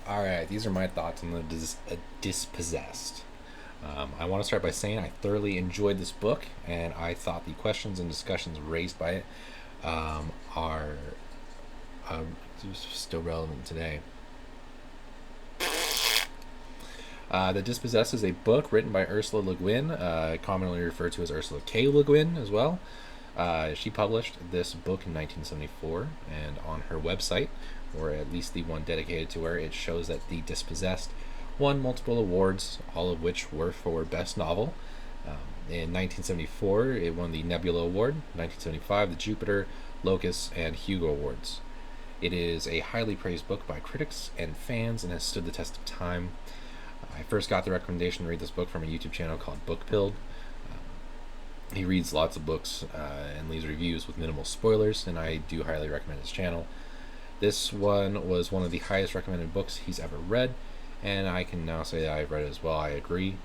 All right, these are my thoughts on the Dispossessed. I want to start by saying I thoroughly enjoyed this book, and I thought the questions and discussions raised by it are still relevant today. The Dispossessed is a book written by Ursula Le Guin, commonly referred to as Ursula K. Le Guin as well. She published this book in 1974, and on her website, or at least the one dedicated to her, it shows that The Dispossessed won multiple awards, all of which were for Best Novel. In 1974, it won the Nebula Award, 1975, the Jupiter, Locus, and Hugo Awards. It is a highly praised book by critics and fans and has stood the test of time. I first got the recommendation to read this book from a YouTube channel called Book Pilled. He reads lots of books and leaves reviews with minimal spoilers, and I do highly recommend his channel. This one was one of the highest recommended books he's ever read, and I can now say that I've read it as well. I agree.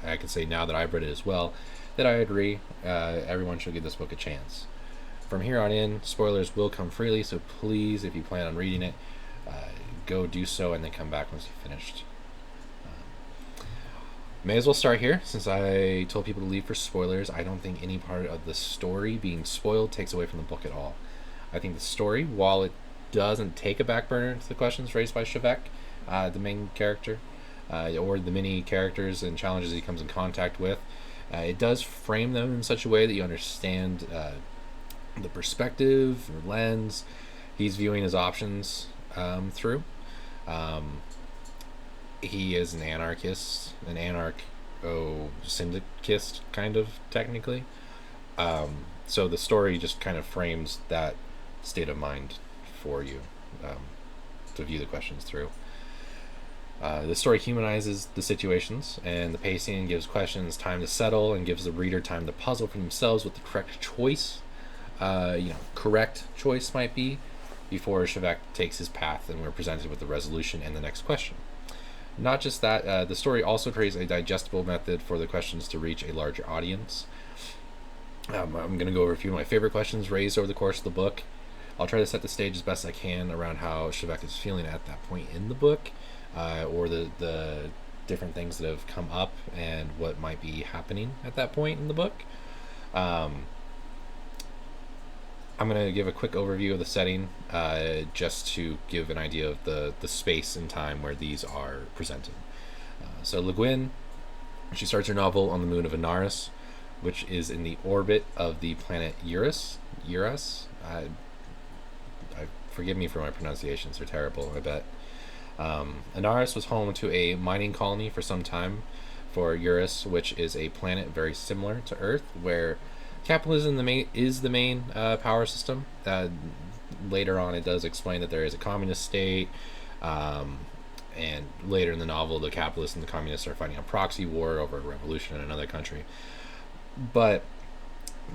I can say now that I've read it as well that I agree. Everyone should give this book a chance. From here on in, spoilers will come freely, so please, if you plan on reading it, go do so and then come back once you've finished. May as well start here, since I told people to leave for spoilers. I don't think any part of the story being spoiled takes away from the book at all. I think the story, while it doesn't take a back burner to the questions raised by Shevek, the main character, or the many characters and challenges he comes in contact with, it does frame them in such a way that you understand the perspective, or lens he's viewing his options through. He is an anarchist, an syndicist, kind of, technically. So the story just kind of frames that state of mind for you to view the questions through. The story humanizes the situations, and the pacing gives questions time to settle and gives the reader time to puzzle for themselves what the correct choice, correct choice might be, before Shevek takes his path and we're presented with the resolution and the next question. Not just that, the story also creates a digestible method for the questions to reach a larger audience. I'm going to go over a few of my favorite questions raised over the course of the book. I'll try to set the stage as best I can around how Shevek is feeling at that point in the book, or the different things that have come up and what might be happening at that point in the book. I'm going to give a quick overview of the setting, just to give an idea of the space and time where these are presented. So Le Guin, she starts her novel on the moon of Anaris, which is in the orbit of the planet Eurus. Forgive me for my pronunciations; they're terrible, I bet. Anaris was home to a mining colony for some time for Eurus, which is a planet very similar to Earth, where capitalism is the main power system. Later on, it does explain that there is a communist state, and later in the novel, the capitalists and the communists are fighting a proxy war over a revolution in another country. But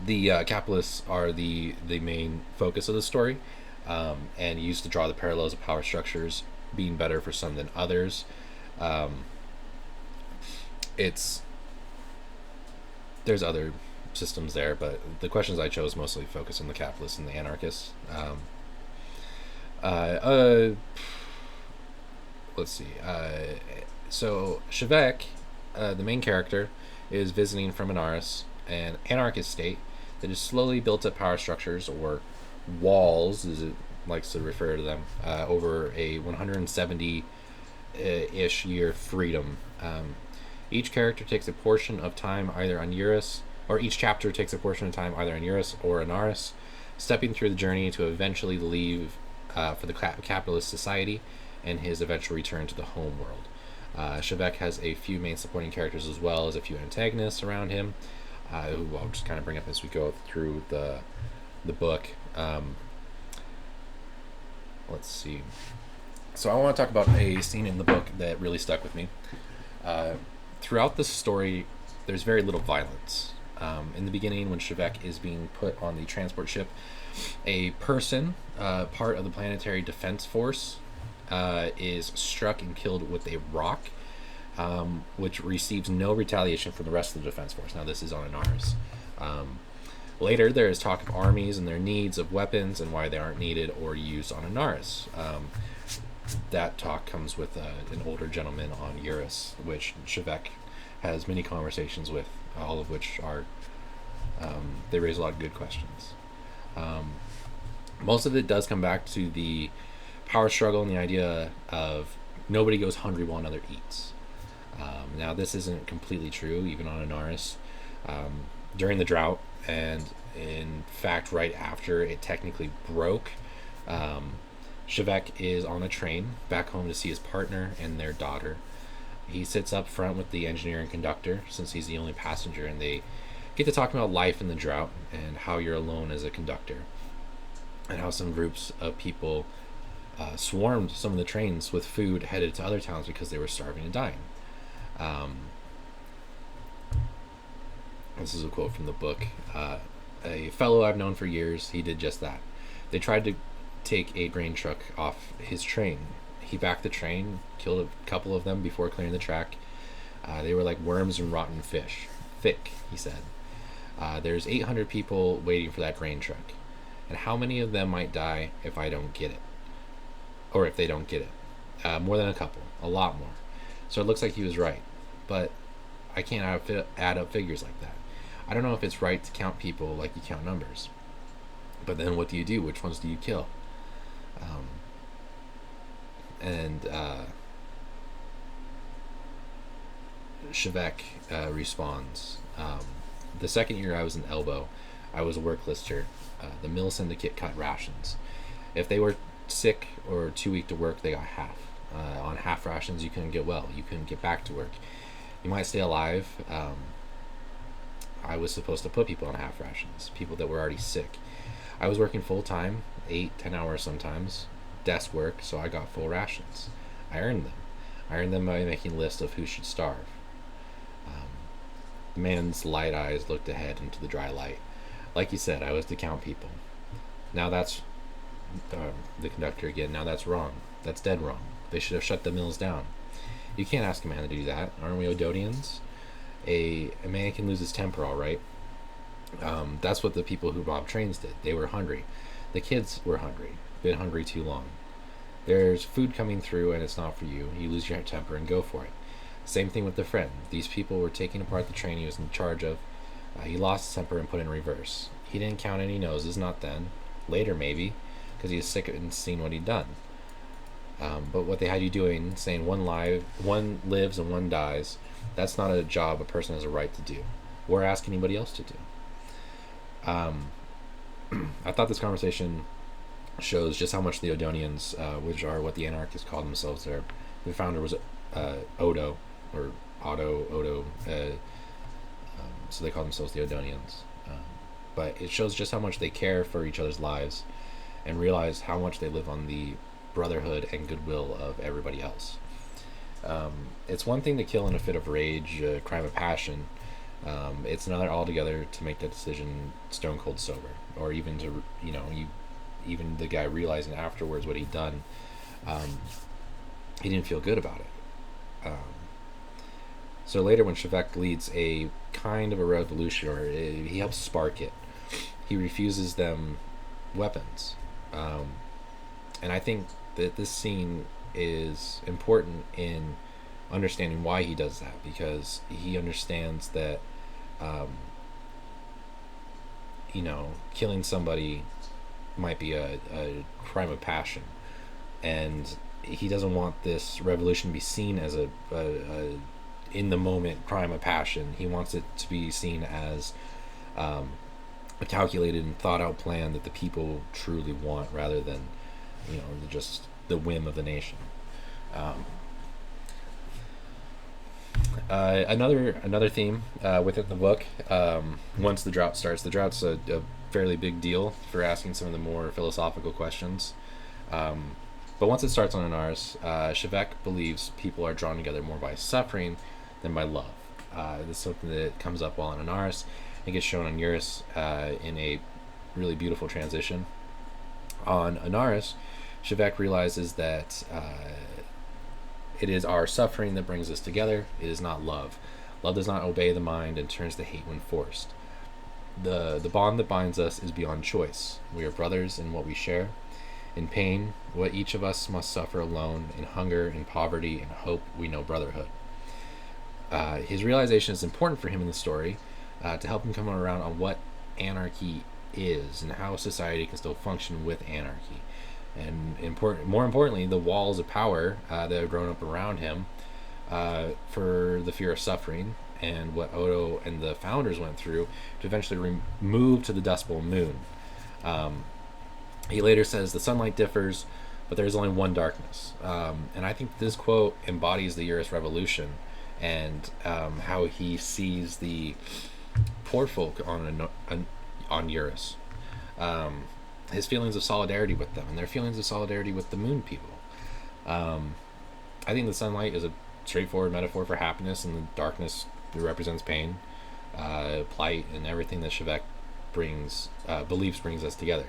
the capitalists are the main focus of the story, and used to draw the parallels of power structures being better for some than others. There's other systems there, but the questions I chose mostly focus on the capitalists and the anarchists. Let's see. So Shevek, the main character, is visiting from Anaris, an anarchist state that has slowly built up power structures, or walls, as it likes to refer to them, over a 170-ish year freedom. Each character takes a portion of time either on Eurus, or each chapter takes a portion of time either on Eurus or Anaris, stepping through the journey to eventually leave for the capitalist society and his eventual return to the home world. Shevek has a few main supporting characters as well as a few antagonists around him, who I'll just kind of bring up as we go through the book. Let's see. So I want to talk about a scene in the book that really stuck with me. Throughout the story, there's very little violence. In the beginning, when Shevek is being put on the transport ship, a person, part of the planetary defense force, is struck and killed with a rock, which receives no retaliation from the rest of the defense force. Now, this is on Anaris. Later, there is talk of armies and their needs of weapons and why they aren't needed or used on Anaris. that talk comes with an older gentleman on Eurus, which Shevek has many conversations with, all of which are they raise a lot of good questions. Most of it does come back to the power struggle and the idea of nobody goes hungry while another eats. Now, this isn't completely true, even on Anaris. During the drought, and in fact, right after it technically broke, Shevek is on a train back home to see his partner and their daughter. He sits up front with the engineer and conductor, since he's the only passenger, and they get to talking about life in the drought and how you're alone as a conductor, and how some groups of people swarmed some of the trains with food headed to other towns because they were starving and dying. This is a quote from the book. A fellow I've known for years, he did just that. They tried to take a grain truck off his train. He backed the train, killed a couple of them before clearing the track. They were like worms and rotten fish. Thick, he said. There's 800 people waiting for that grain truck. And how many of them might die if I don't get it? Or if they don't get it? More than a couple. A lot more. So it looks like he was right. But I can't add up figures like that. I don't know if it's right to count people like you count numbers. But then what do you do? Which ones do you kill? Shevek responds, the second year I was in Elbow, I was a work lister. The mill syndicate cut rations. If they were sick or too weak to work, they got half. On half rations, you couldn't get well. You couldn't get back to work. You might stay alive. I was supposed to put people on half rations, people that were already sick. I was working full time, 8-10 hours sometimes, desk work, so I got full rations. I earned them. I earned them by making lists of who should starve. The man's light eyes looked ahead into the dry light. Like you said, I was to count people. Now that's the conductor again. Now that's wrong. That's dead wrong. They should have shut the mills down. You can't ask a man to do that. Aren't we Odonians? A man can lose his temper, all right. That's what the people who robbed trains did. They were hungry. The kids were hungry. Been hungry too long. There's food coming through and it's not for you. You lose your temper and go for it. Same thing with the friend. These people were taking apart the train he was in charge of. He lost his temper and put in reverse. He didn't count any noses, not then. Later, maybe, because he was sick and seen what he'd done. But what they had you doing, saying one lives and one dies, that's not a job a person has a right to do, or ask anybody else to do. I thought this conversation shows just how much the Odonians, which are what the anarchists call themselves, the founder was Odo, or Odo, so they call themselves the Odonians. But it shows just how much they care for each other's lives and realize how much they live on the brotherhood and goodwill of everybody else. It's one thing to kill in a fit of rage, a crime of passion. It's another altogether to make that decision stone cold sober, or even to, even the guy realizing afterwards what he'd done, he didn't feel good about it. So later, when Shevek leads a kind of a revolution, or he helps spark it, he refuses them weapons. And I think that this scene is important in understanding why he does that, because he understands that killing somebody might be a crime of passion, and he doesn't want this revolution to be seen as a in the moment crime of passion. He wants it to be seen as a calculated and thought out plan that the people truly want, rather than just the whim of the nation. Another theme within the book, once the drought starts. The drought's a fairly big deal for asking some of the more philosophical questions. But once it starts on Anaris, Shevek believes people are drawn together more by suffering than by love. This is something that comes up while on Anaris. It gets shown on Eurus in a really beautiful transition. On Anaris, Shevek realizes that it is our suffering that brings us together. It is not love. Love does not obey the mind and turns to hate when forced. The bond that binds us is beyond choice. We are brothers in what we share. In pain, what each of us must suffer alone. In hunger, in poverty, in hope, we know brotherhood. His realization is important for him in the story to help him come around on what anarchy is and how society can still function with anarchy. And more importantly, the walls of power that have grown up around him for the fear of suffering and what Odo and the founders went through to eventually move to the Dust Bowl moon. He later says the sunlight differs, but there's only one darkness. And I think this quote embodies the Eurus Revolution and how he sees the poor folk on Eurus. His feelings of solidarity with them and their feelings of solidarity with the moon people. I think the sunlight is a straightforward metaphor for happiness, and the darkness represents pain, plight, and everything that Shevek believes brings us together.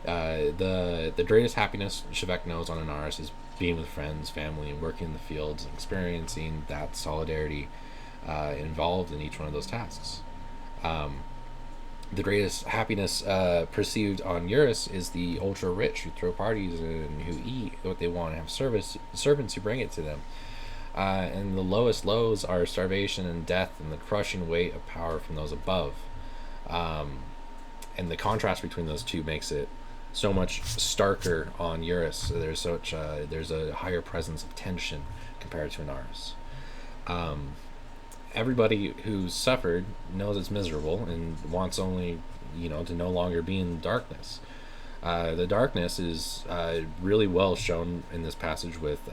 The greatest happiness Shevek knows on Anaris is being with friends, family, and working in the fields, and experiencing that solidarity involved in each one of those tasks. The greatest happiness perceived on Eurus is the ultra rich who throw parties and who eat what they want and have servants who bring it to them. And the lowest lows are starvation and death and the crushing weight of power from those above. And the contrast between those two makes it so much starker on Eurus. There's a higher presence of tension compared to Anaris. Everybody who's suffered knows it's miserable and wants only, to no longer be in darkness. The darkness is really well shown in this passage with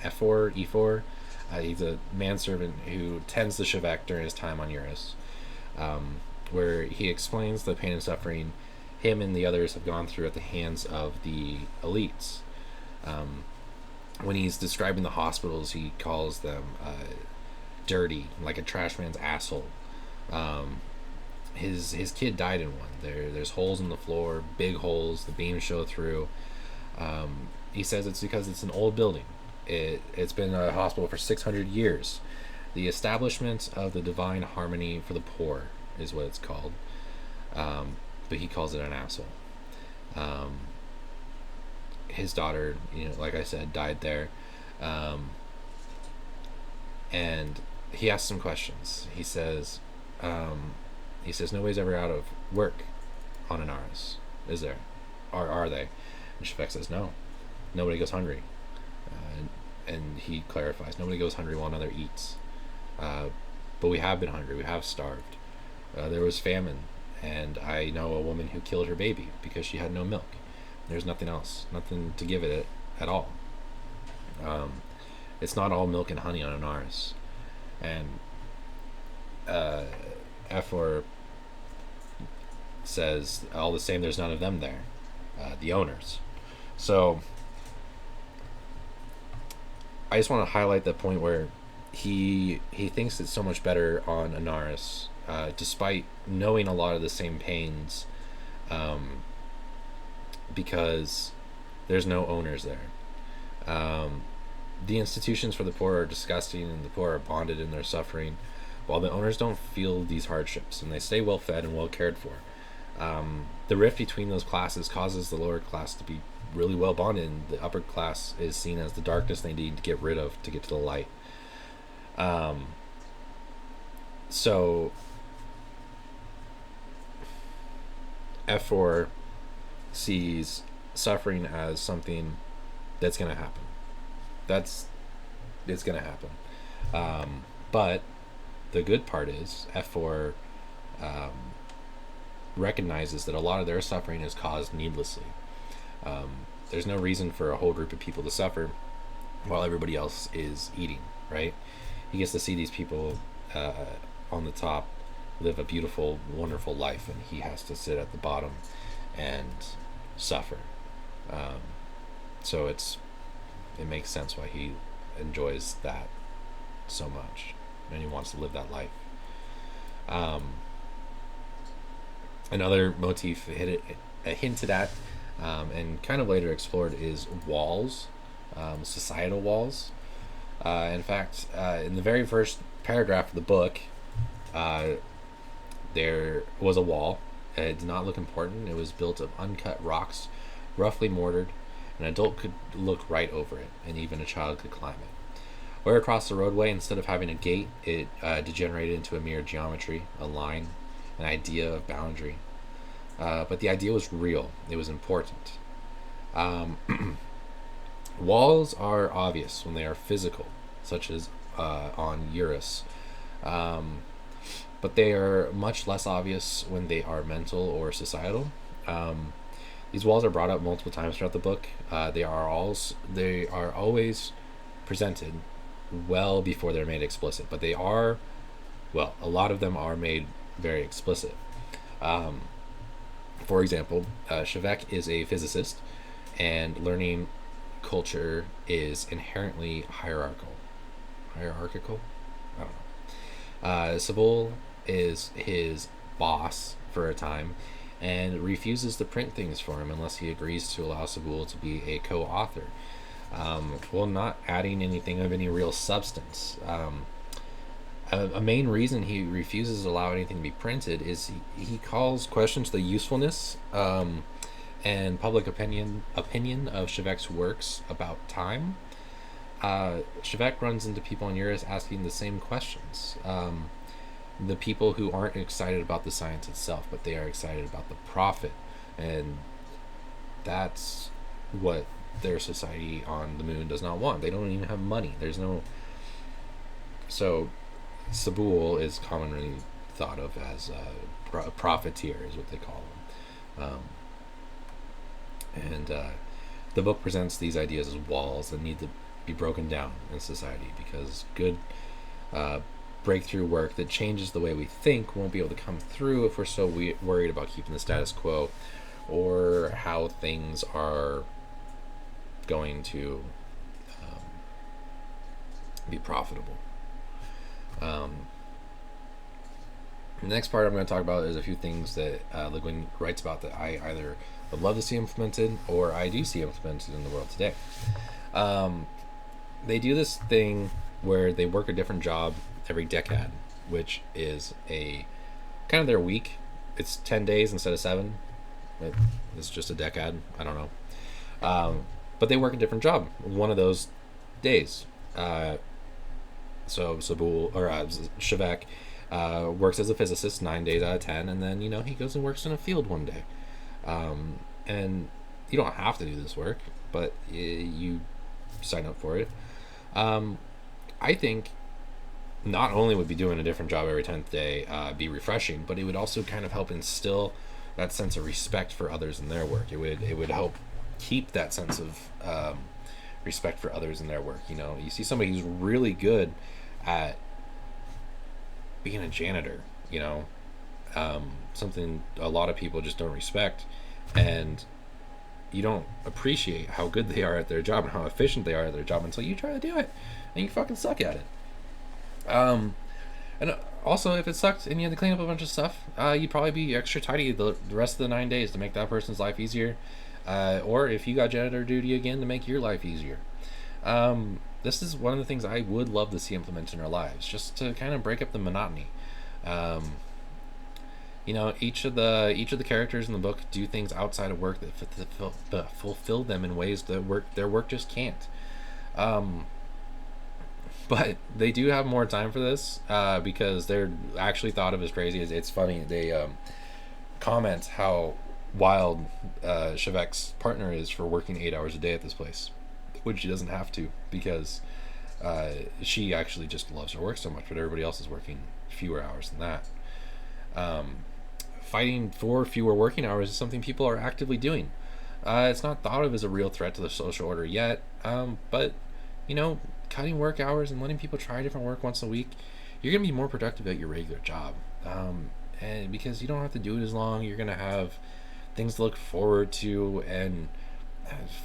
Efor. He's a manservant who tends the Shevek during his time on Eurus, where he explains the pain and suffering him and the others have gone through at the hands of the elites. When he's describing the hospitals, he calls them dirty, like a trash man's asshole. His kid died in one. There's holes in the floor, big holes. The beams show through. He says it's because it's an old building. It's been a hospital for 600 years. The establishment of the divine harmony for the poor is what it's called. But he calls it an asshole. His daughter, like I said, died there. And he asks some questions. He says nobody's ever out of work on Anaris, is there? Or are they? And Shevek says no. Nobody goes hungry. And he clarifies, nobody goes hungry while another eats. But we have been hungry. We have starved. There was famine, and I know a woman who killed her baby because she had no milk. There's nothing else, nothing to give it at all. It's not all milk and honey on Anaris. And Efor says, all the same, there's none of them there, the owners. So I just want to highlight that point where he thinks it's so much better on Anaris, despite knowing a lot of the same pains, because there's no owners there. The institutions for the poor are disgusting, and the poor are bonded in their suffering, while the owners don't feel these hardships, and they stay well fed and well cared for. The rift between those classes causes the lower class to be really well bonded, and the upper class is seen as the darkness they need to get rid of to get to the light. So F4 sees suffering as something that's going to happen. It's going to happen. But the good part is F4 recognizes that a lot of their suffering is caused needlessly. There's no reason for a whole group of people to suffer while everybody else is eating, right? He gets to see these people on the top live a beautiful, wonderful life, and he has to sit at the bottom and suffer. So it makes sense why he enjoys that so much, and he wants to live that life. Another motif hinted at and kind of later explored is walls, societal walls. In fact, in the very first paragraph of the book, there was a wall. It did not look important. It was built of uncut rocks roughly mortared. An adult could look right over it, and even a child could climb it. Where across the roadway, instead of having a gate, it degenerated into a mere geometry, a line, an idea of boundary. But the idea was real. It was important. Um, Walls are obvious when they are physical, such as on Eurus, um, but they are much less obvious when they are mental or societal. Um, these walls are brought up multiple times throughout the book. They are always presented well before they're made explicit, but a lot of them are made very explicit. Um, for example, Shevek is a physicist, and learning culture is inherently hierarchical. Hierarchical? I don't know. Sabul is his boss for a time and refuses to print things for him unless he agrees to allow Sabul to be a co-author, while not adding anything of any real substance. A main reason he refuses to allow anything to be printed is he calls questions the usefulness and public opinion of Shevek's works about time. Shevek runs into people in Eurus asking the same questions. The people who aren't excited about the science itself, but they are excited about the profit, and that's what their society on the moon does not want. They don't even have money. There's no. So, Sabul is commonly thought of as a profiteer, is what they call them. And the book presents these ideas as walls that need to be broken down in society, because good breakthrough work that changes the way we think won't be able to come through if we're so worried about keeping the status quo or how things are going to be profitable. The next part I'm going to talk about is a few things that Le Guin writes about that I either would love to see implemented or I do see implemented in the world today. They do this thing where they work a different job every decade, which is a kind of their week. It's 10 days instead of 7. It's just a decade. I don't know. But they work a different job one of those days. So Sabul or Shevek works as a physicist 9 days out of 10, and then he goes and works in a field one day. And you don't have to do this work, but you sign up for it. I think not only would be doing a different job every 10th day be refreshing, but it would also kind of help instill that sense of respect for others in their work. It would help keep that sense of respect for others in their work. You see somebody who's really good at being a janitor, something a lot of people just don't respect, and you don't appreciate how good they are at their job and how efficient they are at their job until you try to do it and you fucking suck at it. And also, if it sucked and you had to clean up a bunch of stuff, you'd probably be extra tidy the rest of the 9 days to make that person's life easier, or if you got janitor duty again, to make your life easier. This is one of the things I would love to see implemented in our lives, just to kind of break up the monotony. Each of the characters in the book do things outside of work that fulfill them in ways that their work just can't. But they do have more time for this because they're actually thought of as crazy. It's funny. They comment how wild Shevek's partner is for working 8 hours a day at this place, which she doesn't have to, because she actually just loves her work so much, but everybody else is working fewer hours than that. Fighting for fewer working hours is something people are actively doing. It's not thought of as a real threat to the social order yet, but cutting work hours and letting people try different work once a week, you're going to be more productive at your regular job. And because you don't have to do it as long, you're going to have things to look forward to, and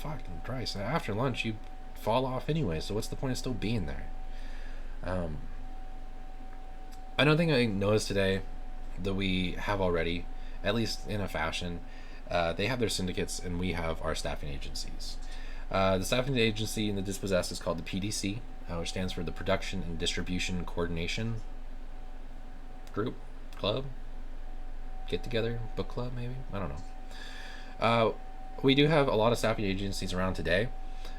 fucking Christ, after lunch you fall off anyway, so what's the point of still being there? Another thing I noticed today that we have already, at least in a fashion, they have their syndicates and we have our staffing agencies. The staffing agency in the Dispossessed is called the PDC, which stands for the Production and Distribution Coordination Group, Club, Get Together, Book Club, maybe? I don't know. We do have a lot of staffing agencies around today,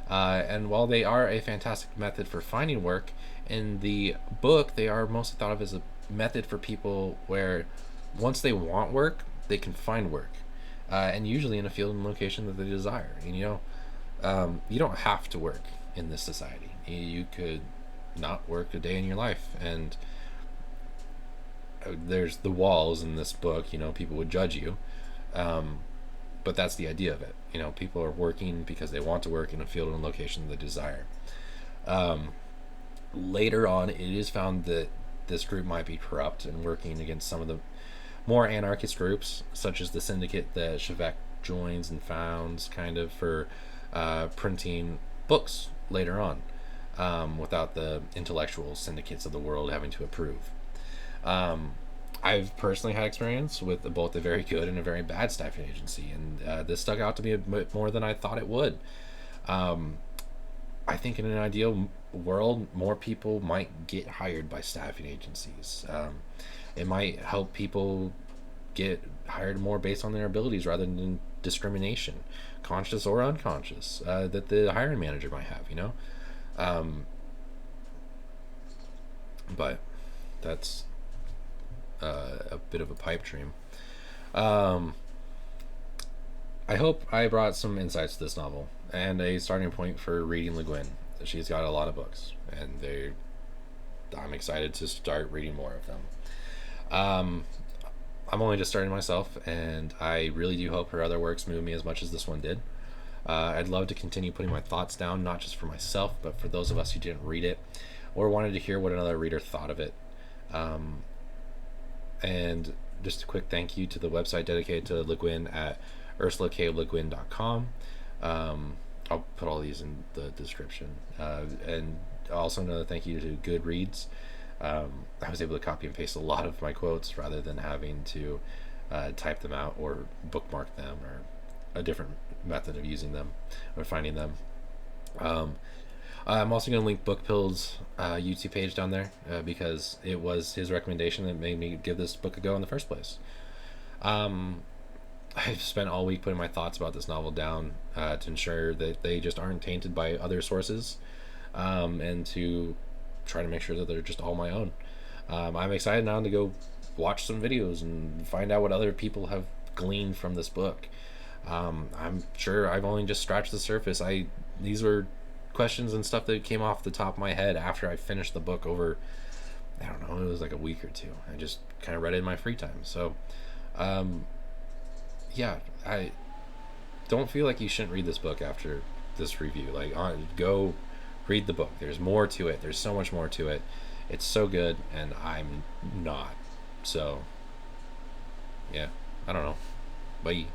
and while they are a fantastic method for finding work, in the book they are mostly thought of as a method for people where once they want work, they can find work, and usually in a field and location that they desire. And you don't have to work in this society. You could not work a day in your life, and there's the walls in this book. People would judge you, but that's the idea of it. People are working because they want to work in a field and location they desire. Um, Later on, it is found that this group might be corrupt and working against some of the more anarchist groups, such as the syndicate that Chevek joins and founds, kind of for printing books later on, without the intellectual syndicates of the world having to approve. Um, I've personally had experience with both a very good and a very bad staffing agency, and this stuck out to me a bit more than I thought it would. Um, I think in an ideal world, more people might get hired by staffing agencies. It might help people get hired more based on their abilities rather than discrimination, conscious or unconscious, that the hiring manager might have. Um, but that's a bit of a pipe dream. Um, I hope I brought some insights to this novel and a starting point for reading Le Guin. She's got a lot of books, and I'm excited to start reading more of them. Um, I'm only just starting myself, and I really do hope her other works move me as much as this one did. I'd love to continue putting my thoughts down, not just for myself, but for those of us who didn't read it or wanted to hear what another reader thought of it. Um, and just a quick thank you to the website dedicated to Le Guin at ursulakleguin.com. I'll put all these in the description. And also another thank you to Goodreads. I was able to copy and paste a lot of my quotes rather than having to type them out or bookmark them, or a different method of using them or finding them. Um, I'm also going to link Bookpill's YouTube page down there, because it was his recommendation that made me give this book a go in the first place. Um, I've spent all week putting my thoughts about this novel down, to ensure that they just aren't tainted by other sources, and to try to make sure that they're just all my own. I'm excited now to go watch some videos and find out what other people have gleaned from this book. I'm sure I've only just scratched the surface. These were questions and stuff that came off the top of my head after I finished the book over, I don't know, it was like a week or two. I just kind of read it in my free time. So, yeah, I don't feel like you shouldn't read this book after this review. Like, go read the book. There's more to it. There's so much more to it. It's so good, and I'm not. So, yeah, I don't know. Bye.